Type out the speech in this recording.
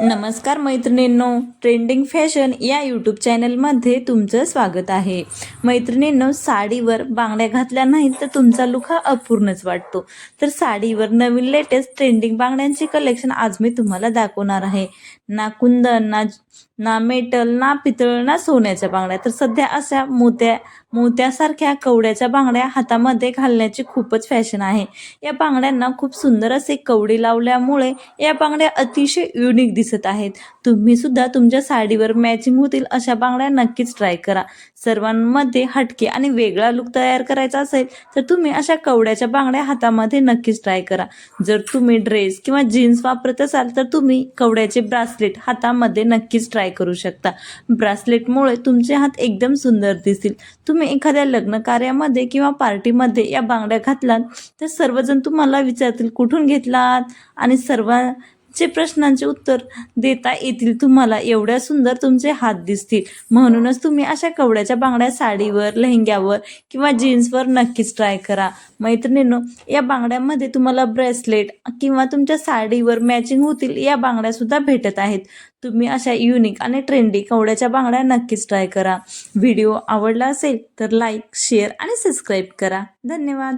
नमस्कार मैत्रिणींनो, trending fashion या यूट्यूब चॅनलमध्ये तुमचं स्वागत आहे. मैत्रिणींनो, साडीवर बांगड्या घातल्या नाहीत तर तुमचा लुक हा अपूर्णच वाटतो. तर साडीवर नवीन लेटेस्ट ट्रेंडिंग बांगड्यांची कलेक्शन आज मी तुम्हाला दाखवणार आहे. ना कुंदन, ना मेटल, ना पितळ, ना सोन्याच्या बांगड्या. तर सध्या अशा मोत्यासारख्या कवड्याच्या बांगड्या हातामध्ये घालण्याची खूपच फॅशन आहे. या बांगड्यांना खूप सुंदर असे कवडी लावल्यामुळे या बांगड्या अतिशय युनिक दिसत आहेत. तुम्ही सुद्धा तुमच्या साडीवर मॅचिंग होतील अशा बांगड्या नक्कीच ट्राय करा. सर्वांमध्ये हटके आणि वेगळा लुक तयार करायचा असेल तर तुम्ही अशा कवड्याच्या बांगड्या हातामध्ये नक्कीच ट्राय करा. जर तुम्ही ड्रेस किंवा जीन्स वापरत असाल तर तुम्ही कवड्याचे ब्रासलेट हातामध्ये नक्कीच ट्राय करू शकता. ब्रासलेटमुळे तुमचे हात एकदम सुंदर दिसतील. तुम्ही एखाद्या लग्न कार्यामध्ये किंवा पार्टीमध्ये या बांगड्या घातलात तर सर्वजण तुम्हाला विचारतील कुठून घेतलात आणि सर्वांचे प्रश्नांचे उत्तर देता येतील तुम्हाला. एवढ्या सुंदर तुमचे हात दिसतील. म्हणूनच तुम्ही अशा कवड्याच्या बांगड्या साडीवर, लेहंग्यावर किंवा जीन्सवर नक्कीच ट्राय करा. मैत्रिणींनो, या बांगड्यामध्ये तुम्हाला ब्रेसलेट किंवा तुमच्या साडीवर मॅचिंग होतील या बांगड्या सुद्धा भेटत आहेत. तुम्ही अशा युनिक आणि ट्रेंडी कवड्याच्या बांगड्या नक्कीच ट्राय करा. व्हिडिओ आवडला असेल तर लाईक, शेअर आणि सबस्क्राईब करा. धन्यवाद.